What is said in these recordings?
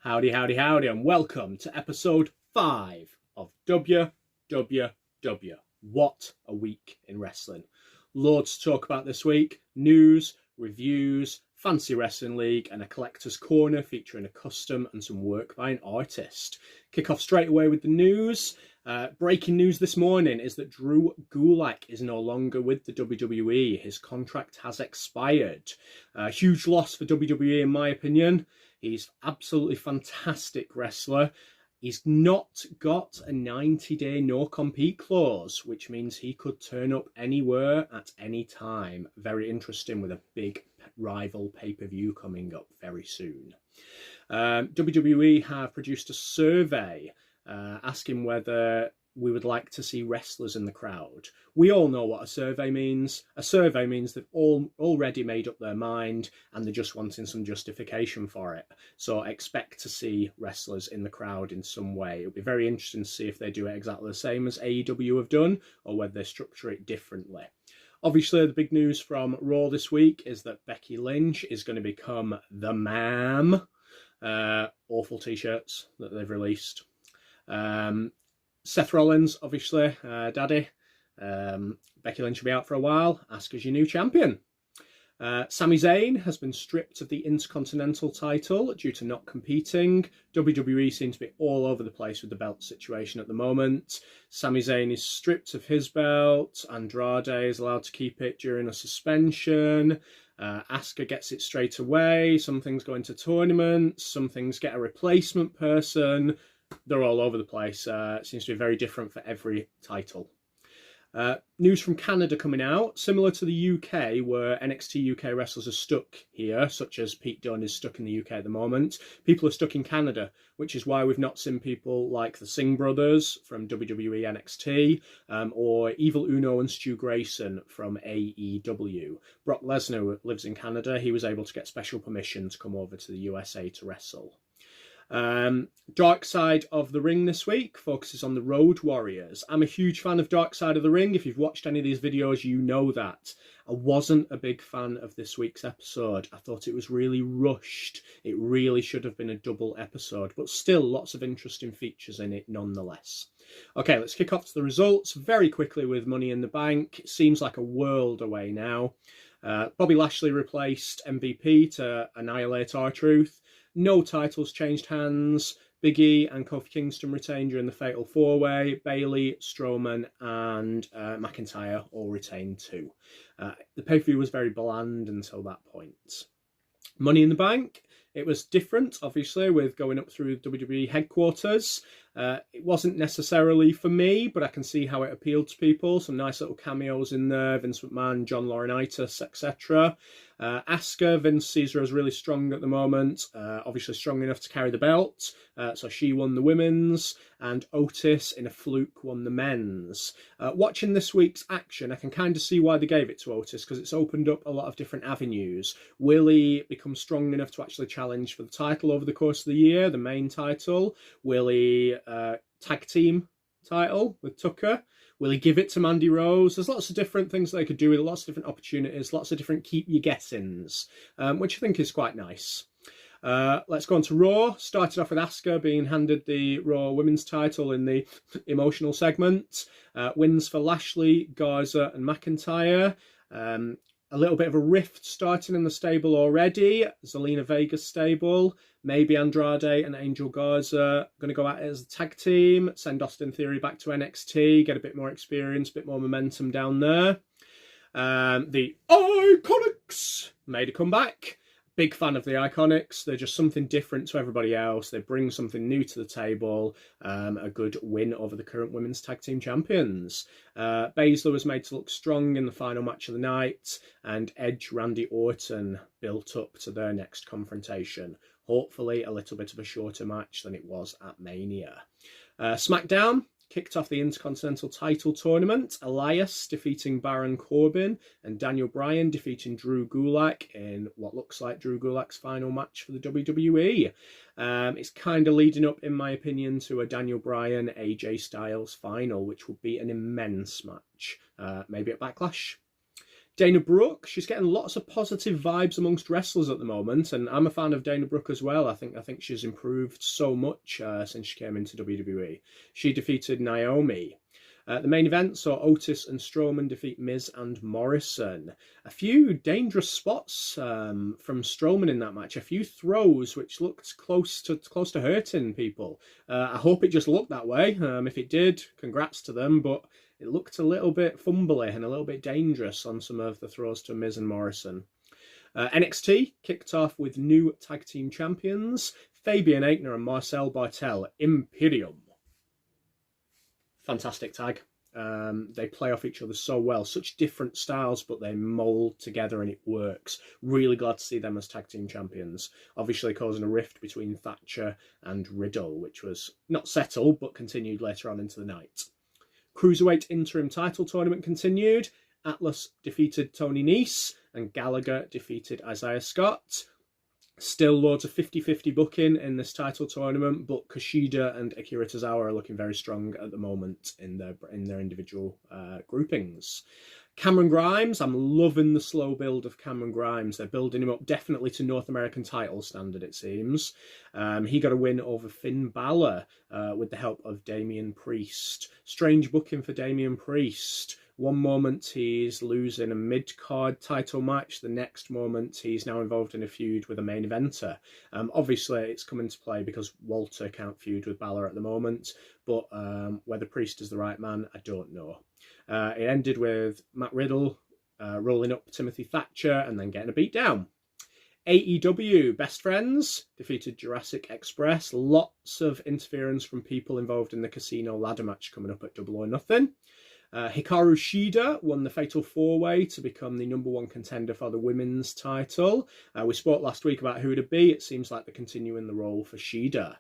Howdy, howdy, howdy, and welcome to episode 5 of WWW. What a week in wrestling. Loads to talk about this week. News, reviews, Fancy Wrestling League, and a Collectors Corner featuring a custom and some work by an artist. Kick off straight away with the news. Breaking news this morning is that Drew Gulick is no longer with the WWE. His contract has expired. Huge loss for WWE in my opinion. He's absolutely fantastic wrestler. He's not got a 90-day no-compete clause, which means he could turn up anywhere at any time. Very interesting with a big rival pay-per-view coming up very soon. WWE have produced a survey asking whether we would like to see wrestlers in the crowd. We all know what a survey means. A survey means they've already made up their mind and they're just wanting some justification for it. So expect to see wrestlers in the crowd in some way. It'll be very interesting to see if they do it exactly the same as AEW have done or whether they structure it differently. Obviously, the big news from Raw this week is that Becky Lynch is going to become the Ma'am. Awful t-shirts that they've released. Seth Rollins, obviously, Daddy. Becky Lynch will be out for a while. Asuka's your new champion. Sami Zayn has been stripped of the Intercontinental title due to not competing. WWE seems to be all over the place with the belt situation at the moment. Sami Zayn is stripped of his belt. Andrade is allowed to keep it during a suspension. Asuka gets it straight away. Some things go into tournaments. Some things get a replacement person. They're all over the place. It seems to be very different for every title. News from Canada coming out. Similar to the UK, where NXT UK wrestlers are stuck here, such as Pete Dunne is stuck in the UK at the moment. People are stuck in Canada, which is why we've not seen people like the Singh brothers from WWE NXT, or Evil Uno and Stu Grayson from AEW. Brock Lesnar lives in Canada. He was able to get special permission to come over to the USA to wrestle. Dark Side of the Ring this week focuses on the Road Warriors. I'm a huge fan of Dark Side of the Ring. If you've watched any of these videos, you know that. I wasn't a big fan of this week's episode. I thought it was really rushed. It really should have been a double episode, but still lots of interesting features in it nonetheless. Okay, let's kick off to the results very quickly with Money in the Bank. It seems like a world away now. Bobby Lashley replaced MVP to annihilate R-Truth. No titles changed hands. Big E and Kofi Kingston retained during the Fatal 4-Way. Bayley, Strowman and McIntyre all retained too. The pay-per-view was very bland until that point. Money in the Bank. It was different, obviously, with going up through WWE headquarters. It wasn't necessarily for me, but I can see how it appealed to people. Some nice little cameos in there. Vince McMahon, John Laurinaitis, etc. Asuka, Vince sees her as really strong at the moment. Obviously strong enough to carry the belt. So she won the women's. And Otis, in a fluke, won the men's. Watching this week's action, I can kind of see why they gave it to Otis, because it's opened up a lot of different avenues. Will he become strong enough to actually challenge for the title over the course of the year, the main title? Will he tag team title with Tucker? Will he give it to Mandy Rose? There's lots of different things they could do with it, lots of different opportunities, lots of different keep your guessings, which I think is quite nice. Let's go on to Raw. Started off with Asuka being handed the Raw Women's title in the emotional segment. Wins for Lashley, Garza and McIntyre. A little bit of a rift starting in the stable already. Zelina Vega's stable. Maybe Andrade and Angel Garza going to go at it as a tag team. Send Austin Theory back to NXT. Get a bit more experience, a bit more momentum down there. The Iconics made a comeback. Big fan of the Iconics. They're just something different to everybody else. They bring something new to the table. A good win over the current women's tag team champions. Baszler was made to look strong in the final match of the night, and Edge, Randy Orton built up to their next confrontation. Hopefully a little bit of a shorter match than it was at Mania. SmackDown kicked off the Intercontinental title tournament. Elias defeating Baron Corbin and Daniel Bryan defeating Drew Gulick in what looks like Drew Gulick's final match for the WWE. It's kind of leading up, in my opinion, to a Daniel Bryan AJ Styles final, which would be an immense match. Maybe at Backlash. Dana Brooke, she's getting lots of positive vibes amongst wrestlers at the moment, and I'm a fan of Dana Brooke as well. I think she's improved so much since she came into WWE. She defeated Naomi. The main event saw Otis and Strowman defeat Miz and Morrison. A few dangerous spots from Strowman in that match. A few throws which looked close to hurting people. I hope it just looked that way. If it did, congrats to them. But it looked a little bit fumbly and a little bit dangerous on some of the throws to Miz and Morrison. NXT kicked off with new tag team champions, Fabian Aichner and Marcel Bartel, Imperium. Fantastic tag. They play off each other so well. Such different styles, but they mould together and it works. Really glad to see them as tag team champions. Obviously causing a rift between Thatcher and Riddle, which was not settled, but continued later on into the night. Cruiserweight interim title tournament continued. Atlas defeated Tony Nese and Gallagher defeated Isaiah Scott. Still loads of 50-50 booking in this title tournament, but Kushida and Akira Tozawa are looking very strong at the moment in their individual groupings. Cameron Grimes, I'm loving the slow build of Cameron Grimes. They're building him up definitely to North American title standard, it seems. He got a win over Finn Balor with the help of Damian Priest. Strange booking for Damian Priest. One moment he's losing a mid-card title match. The next moment he's now involved in a feud with a main eventer. Obviously it's come into play because Walter can't feud with Balor at the moment. But whether Priest is the right man, I don't know. It ended with Matt Riddle rolling up Timothy Thatcher and then getting a beat down. AEW Best Friends defeated Jurassic Express. Lots of interference from people involved in the casino ladder match coming up at Double or Nothing. Hikaru Shida won the Fatal 4-Way to become the #1 contender for the women's title. We spoke last week about who it'd be. It seems like they're continuing the role for Shida.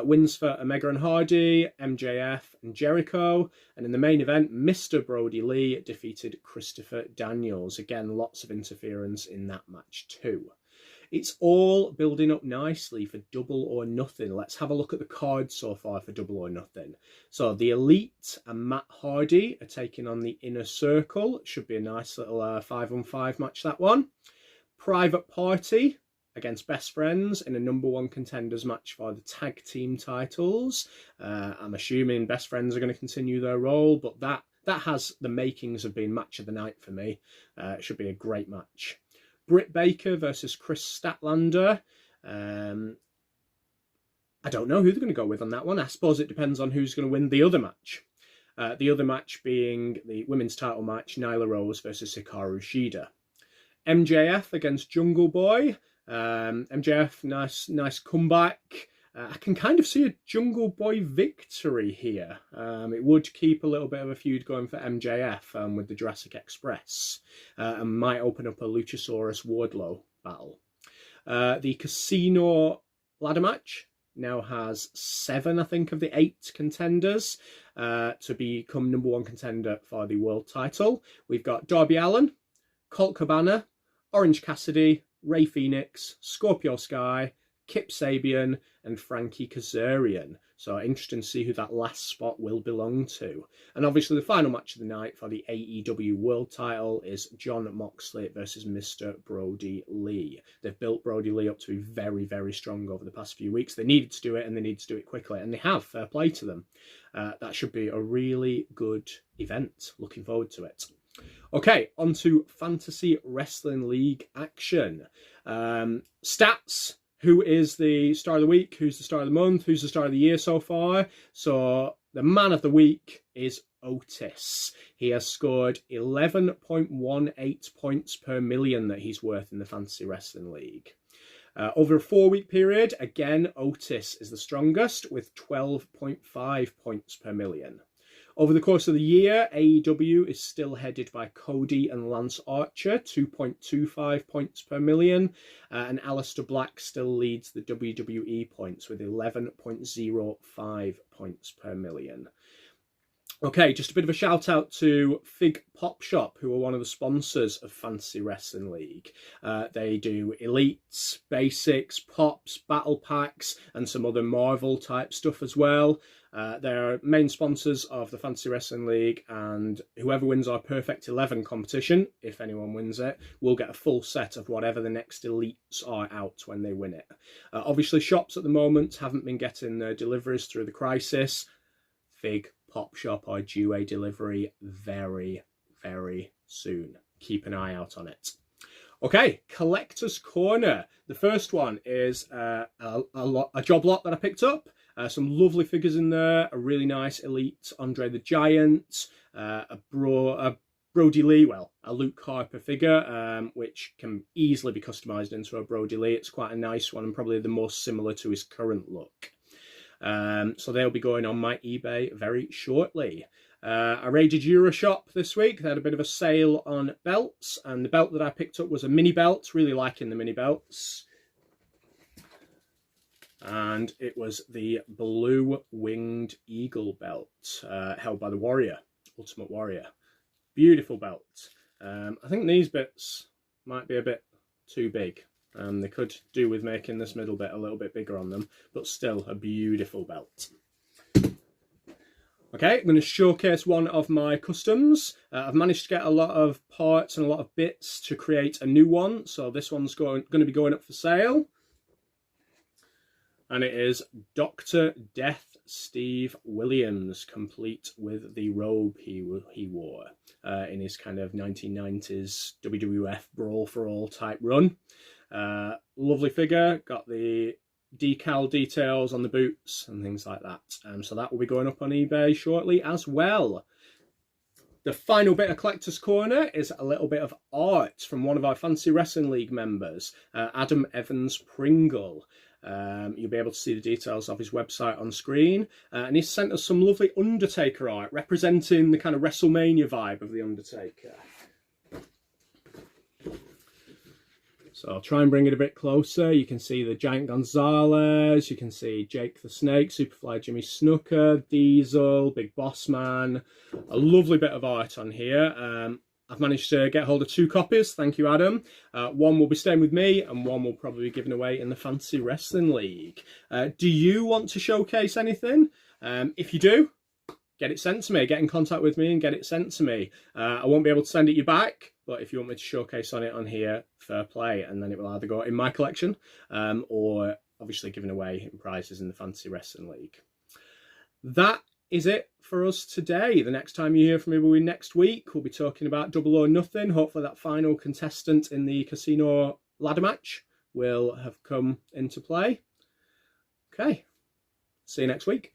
Wins for Omega and Hardy, MJF and Jericho. And in the main event, Mr. Brody Lee defeated Christopher Daniels. Again, lots of interference in that match too. It's all building up nicely for Double or Nothing. Let's have a look at the card so far for Double or Nothing. So the Elite and Matt Hardy are taking on the Inner Circle. Should be a nice little 5-on-5 match, that one. Private Party against Best Friends in a #1 contenders match for the tag team titles. I'm assuming Best Friends are going to continue their role, but that has the makings of being match of the night for me. It should be a great match. Britt Baker versus Chris Statlander. I don't know who they're going to go with on that one. I suppose it depends on who's going to win the other match. The other match being the women's title match, Nyla Rose versus Hikaru Shida. MJF against Jungle Boy. MJF, nice comeback. I can kind of see a Jungle Boy victory here. It would keep a little bit of a feud going for MJF with the Jurassic Express and might open up a Luchasaurus Wardlow battle. The Casino ladder match now has 7, I think, of the 8 contenders to become #1 contender for the world title. We've got Darby Allin, Colt Cabana, Orange Cassidy, Rey Fenix, Scorpio Sky, Kip Sabian and Frankie Kazarian. So interesting to see who that last spot will belong to. And obviously the final match of the night for the AEW World title is Jon Moxley versus Mr. Brody Lee. They've built Brody Lee up to be very, very strong over the past few weeks. They needed to do it and they need to do it quickly. And they have. Fair play to them. That should be a really good event. Looking forward to it. Okay, on to Fantasy Wrestling League action. Stats. Who is the star of the week? Who's the star of the month? Who's the star of the year so far? So the man of the week is Otis. He has scored 11.18 points per million that he's worth in the Fantasy Wrestling League. Over a 4-week period, again, Otis is the strongest with 12.5 points per million. Over the course of the year, AEW is still headed by Cody and Lance Archer, 2.25 points per million, and Aleister Black still leads the WWE points with 11.05 points per million. Okay, just a bit of a shout out to Fig Pop Shop, who are one of the sponsors of Fantasy Wrestling League. They do Elites, Basics, Pops, Battle Packs, and some other Marvel type stuff as well. They're main sponsors of the Fantasy Wrestling League, and whoever wins our Perfect 11 competition, if anyone wins it, will get a full set of whatever the next elites are out when they win it. Obviously, shops at the moment haven't been getting their deliveries through the crisis. Fig Pop Shop are due a delivery very, very soon. Keep an eye out on it. Okay, Collectors Corner. The first one is a job lot that I picked up. Some lovely figures in there. A really nice Elite Andre the Giant. A Brody Lee, well, a Luke Harper figure, which can easily be customised into a Brody Lee. It's quite a nice one and probably the most similar to his current look. So they'll be going on my eBay very shortly. I raided Euroshop this week. They had a bit of a sale on belts, and the belt that I picked up was a mini belt. Really liking the mini belts. And it was the Blue Winged Eagle belt, held by the Warrior, Ultimate Warrior. Beautiful belt. I think these bits might be a bit too big. They could do with making this middle bit a little bit bigger on them, but still a beautiful belt. Okay, I'm going to showcase one of my customs. I've managed to get a lot of parts and a lot of bits to create a new one, so this one's going to be going up for sale. And it is Dr. Death Steve Williams, complete with the robe he wore in his kind of 1990s WWF Brawl for All type run. Lovely figure, got the decal details on the boots and things like that. So that will be going up on eBay shortly as well. The final bit of Collector's Corner is a little bit of art from one of our Fantasy Wrestling League members, Adam Evans Pringle. You'll be able to see the details of his website on screen. And he's sent us some lovely Undertaker art representing the kind of WrestleMania vibe of the Undertaker. So I'll try and bring it a bit closer. You can see the Giant Gonzalez, you can see Jake the Snake, Superfly Jimmy Snuka, Diesel, Big Boss Man. A lovely bit of art on here. I've managed to get hold of 2 copies. Thank you, Adam. One will be staying with me and one will probably be given away in the Fantasy Wrestling League. Do you want to showcase anything? If you do, get it sent to me. Get in contact with me and get it sent to me. I won't be able to send it you back, but if you want me to showcase on it on here, fair play. And then it will either go in my collection or obviously given away in prizes in the Fantasy Wrestling League. That is it for us today. The next time you hear from me will be next week. We'll be talking about Double or Nothing. Hopefully that final contestant in the casino ladder match will have come into play. Okay, see you next week.